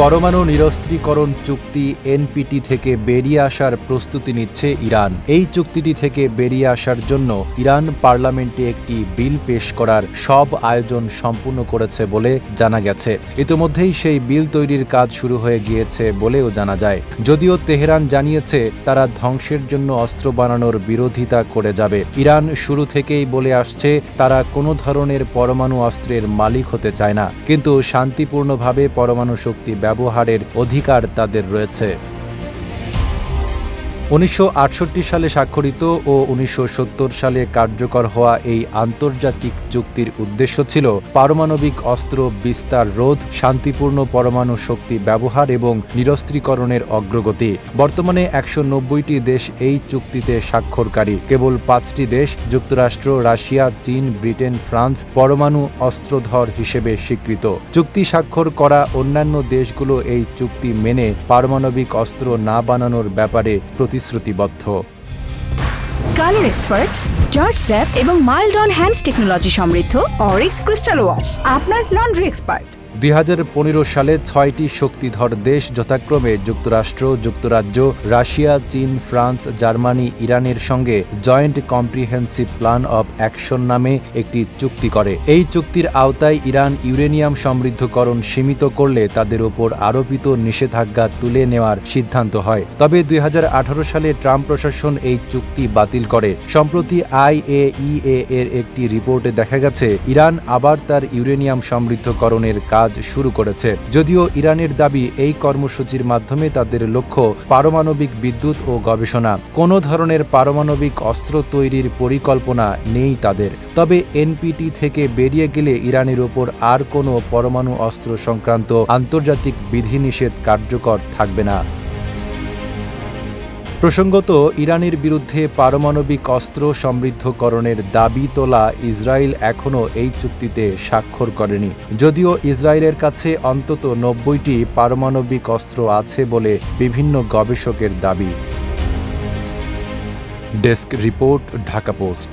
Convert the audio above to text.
পরমাণু নিরস্ত্রীকরণ চুক্তি এনপিটি থেকে বেরিয়ে আসার প্রস্তুতি নিচ্ছে ইরান। এই চুক্তিটি থেকে বেরিয়ে আসার জন্য ইরান পার্লামেন্টে একটি বিল পেশ করার সব আয়োজন সম্পূর্ণ করেছে বলে জানা গেছে। ইতিমধ্যেই সেই বিল তৈরির কাজ শুরু হয়ে গিয়েছে বলেও জানা যায়। যদিও তেহরান জানিয়েছে তারা ধ্বংসের জন্য অস্ত্র বানানোর বিরোধিতা করে যাবে। ইরান শুরু থেকেই বলে আসছে তারা কোনো ধরনের পরমাণু অস্ত্রের মালিক হতে চায় না, কিন্তু শান্তিপূর্ণভাবে পরমাণু শক্তি ব্যবহারের অধিকার তাদের রয়েছে। 1968 সালে স্বাক্ষরিত ও 1970 সালে কার্যকর হওয়া এই আন্তর্জাতিক চুক্তির উদ্দেশ্য ছিল পারমাণবিক অস্ত্র বিস্তার রোধ, শান্তিপূর্ণ পরমাণু শক্তি ব্যবহার এবং নিরস্ত্রীকরণের অগ্রগতি। বর্তমানে 190টি দেশ এই চুক্তিতে স্বাক্ষরকারী। কেবল 5টি দেশ যুক্তরাষ্ট্র, রাশিয়া, চীন, ব্রিটেন, ফ্রান্স পরমাণু অস্ত্রধর হিসেবে স্বীকৃত। চুক্তি স্বাক্ষর করা অন্যান্য দেশগুলো এই চুক্তি মেনে পারমাণবিক অস্ত্র না বানানোর ব্যাপারে প্রতিশ্রুতিবদ্ধ। কালার এক্সপার্ট, জর্জ স্যাপ এবং মাইল্ড অন হ্যান্ডস টেকনোলজি সমৃদ্ধ অরিক্স ক্রিস্টাল ওয়াশ আপনার লন্ড্রি এক্সপার্ট। 2015 সালে 6টি শক্তিধর দেশ যথাক্রমে যুক্তরাষ্ট্র, যুক্তরাজ্য, রাশিয়া, চীন, ফ্রান্স, জার্মানি, ইরানের সঙ্গে joint comprehensive plan of action নামে একটি চুক্তি করে। এই চুক্তির আওতায় ইরান ইউরেনিয়াম সমৃদ্ধকরণ সীমিত করলে তাদের ওপর আরোপিত নিষেধাজ্ঞা তুলে নেওয়ার সিদ্ধান্ত হয়। তবে 2018 সালে ট্রাম্প প্রশাসন এই চুক্তি বাতিল করে। সম্প্রতি IAEA এর একটি রিপোর্টে দেখা গেছে ইরান আবার তার ইউরেনিয়াম সমৃদ্ধকরণের কাজ শুরু করেছে। যদিও ইরানের দাবি এই কর্মসূচির মাধ্যমে তাদের লক্ষ্য পারমাণবিক বিদ্যুৎ ও গবেষণা। কোনো ধরনের পারমাণবিক অস্ত্র তৈরির পরিকল্পনা নেই তাদের। তবে এনপিটি থেকে বেরিয়ে গেলে ইরানের ওপর আর কোনো পরমাণু অস্ত্র সংক্রান্ত আন্তর্জাতিক বিধিনিষেধ কার্যকর থাকবে না। প্রসঙ্গত, ইরানের বিরুদ্ধে পারমাণবিক অস্ত্র সমৃদ্ধকরণের দাবি তোলা ইসরায়েল এখনও এই চুক্তিতে স্বাক্ষর করেনি। যদিও ইসরায়েলের কাছে অন্তত 90টি পারমাণবিক অস্ত্র আছে বলে বিভিন্ন গবেষকের দাবি। Desk report, Dhaka post.